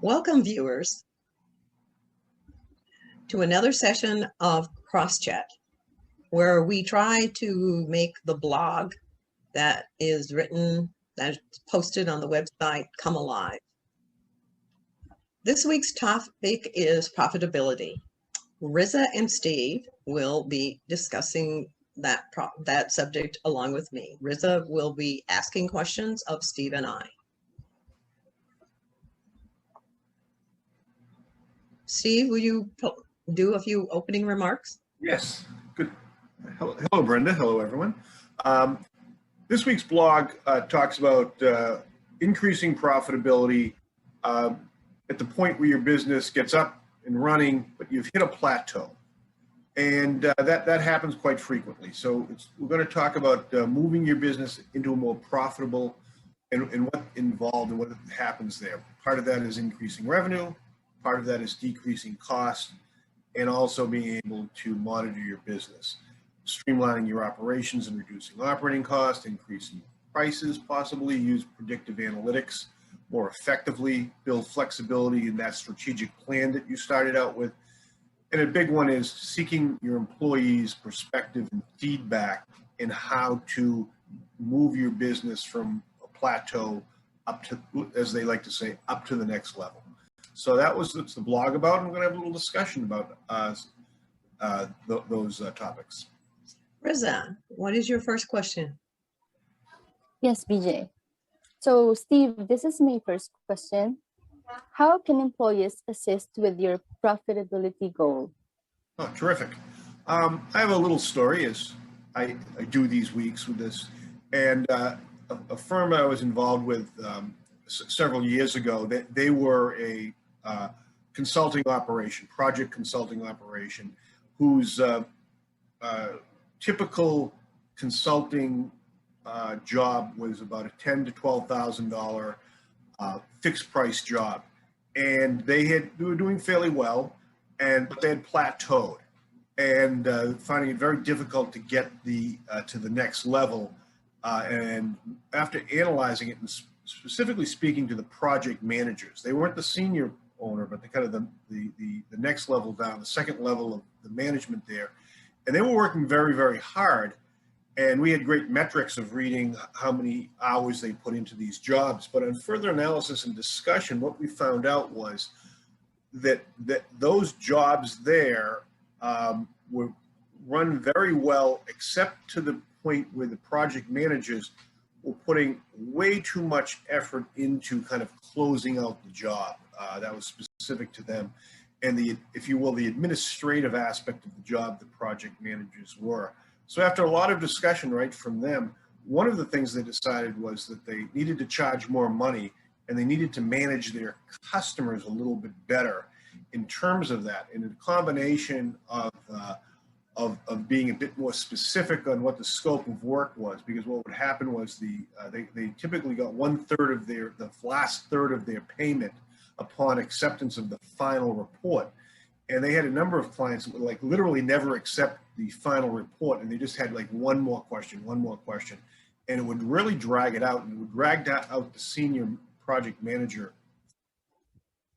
Welcome, viewers, to another session of CrossChat, where we try to make the blog that is written, that is posted on the website, come alive. This week's topic is profitability. Riza and Steve will be discussing that subject along with me. Riza will be asking questions of Steve and I. Steve, will you do a few opening remarks? Yes. Good. Hello, Brenda. Hello, everyone. This week's blog talks about increasing profitability at the point where your business gets up and running, but you've hit a plateau. And that happens quite frequently. So we're going to talk about moving your business into a more profitable and what's involved and what happens there. Part of that is increasing revenue. Part of that is decreasing cost, and also being able to monitor your business, streamlining your operations and reducing operating costs, increasing prices, possibly use predictive analytics more effectively, build flexibility in that strategic plan that you started out with. And a big one is seeking your employees' perspective and feedback in how to move your business from a plateau up to, as they like to say, up to the next level. So that's the blog about, and we're going to have a little discussion about those topics. Riza, what is your first question? Yes, BJ. So, Steve, this is my first question. How can employees assist with your profitability goal? Oh, terrific. I have a little story as I do these weeks with this. And a firm I was involved with several years ago, they were a consulting operation, project consulting operation, whose typical consulting job was about a $10,000 to $12,000 fixed price job, and they were doing fairly well, but they had plateaued and finding it very difficult to get to the next level. And after analyzing it and specifically speaking to the project managers, they weren't the senior owner, but the kind of the next level down, the second level of the management there, and they were working very, very hard. And we had great metrics of reading how many hours they put into these jobs. But on further analysis and discussion, what we found out was that those jobs there were run very well, except to the point where the project managers were putting way too much effort into kind of closing out the job. That was specific to them. And if you will, the administrative aspect of the job the project managers were. So after a lot of discussion right from them, one of the things they decided was that they needed to charge more money and they needed to manage their customers a little bit better in terms of that. And a combination of being a bit more specific on what the scope of work was, because what would happen was they typically got the last third of their payment upon acceptance of the final report. And they had a number of clients that would like literally never accept the final report, and they just had like one more question, and it would really drag it out, and it would drag out the senior project manager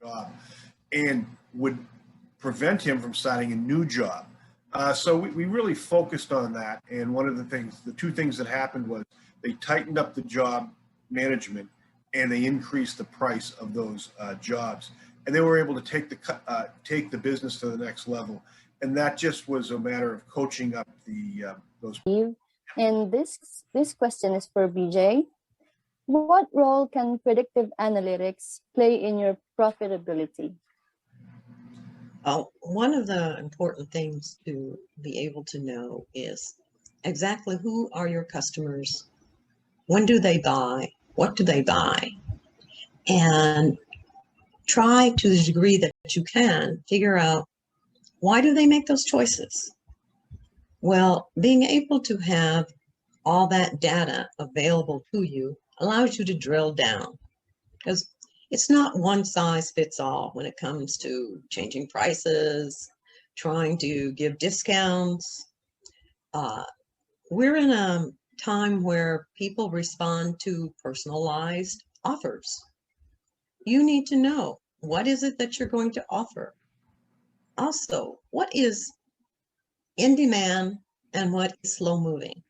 job and would prevent him from starting a new job. So we really focused on that, and the two things that happened was they tightened up the job management and they increased the price of those jobs. And they were able to take the business to the next level, and that just was a matter of coaching up those. And this question is for BJ. What role can predictive analytics play in your profitability? One of the important things to be able to know is exactly who are your customers, when do they buy, what do they buy, and try to the degree that you can figure out why do they make those choices. Well, being able to have all that data available to you allows you to drill down, because it's not one size fits all when it comes to changing prices, trying to give discounts. We're in a time where people respond to personalized offers. You need to know What is it that you're going to offer? Also, what is in demand and what is slow moving?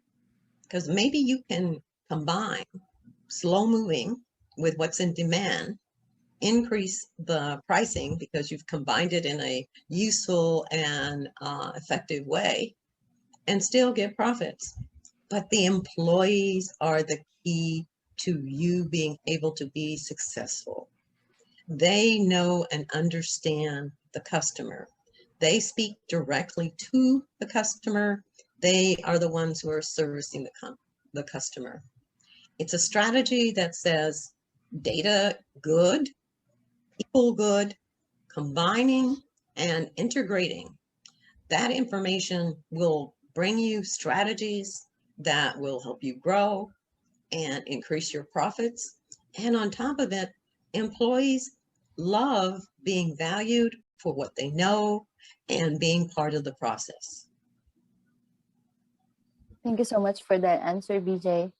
Because maybe you can combine slow moving with what's in demand, increase the pricing because you've combined it in a useful and effective way, and still get profits. But the employees are the key to you being able to be successful. They know and understand the customer. They speak directly to the customer. They are the ones who are servicing the customer. It's a strategy that says data good, people good, combining and integrating. That information will bring you strategies that will help you grow and increase your profits. And on top of it, employees love being valued for what they know and being part of the process. Thank you so much for that answer, BJ.